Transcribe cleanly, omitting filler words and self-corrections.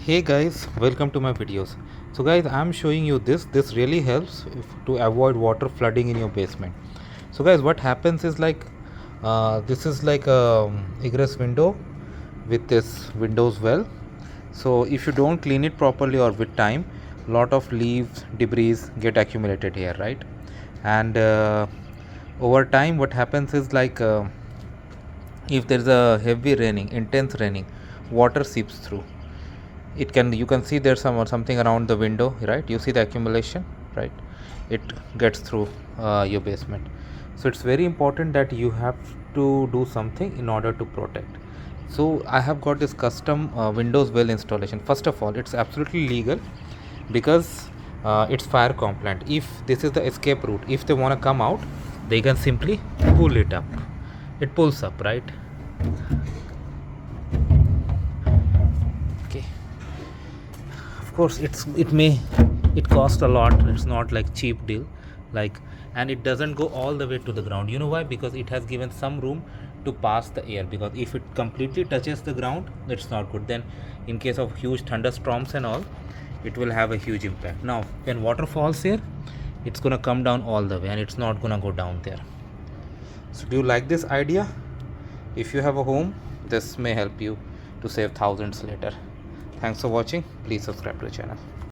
Hey guys, welcome to my videos. So guys, I'm showing you this really helps to avoid water flooding in your basement. So guys, what happens is this is like a egress window with this windows well. So if you don't clean it properly or with time, lot of leaves debris get accumulated here, right? And over time what happens is if there's a heavy raining, intense raining, water seeps through. You can see there's something around the window, right? You see the accumulation, right? It gets through your basement. So it's very important that you have to do something in order to protect. So I have got this custom windows well installation. First of all, it's absolutely legal because it's fire compliant. If this is the escape route, if they want to come out, they can simply pull it up. It pulls up, right? Okay. Of course it cost a lot. It's not like cheap deal, and it doesn't go all the way to the ground. You know why? Because it has given some room to pass the air, because if it completely touches the ground, it's not good. Then in case of huge thunderstorms and all, it will have a huge impact. Now when water falls here, it's gonna come down all the way and it's not gonna go down there. So do you like this idea? If you have a home, this may help you to save thousands later. Thanks for watching. Please subscribe to the channel.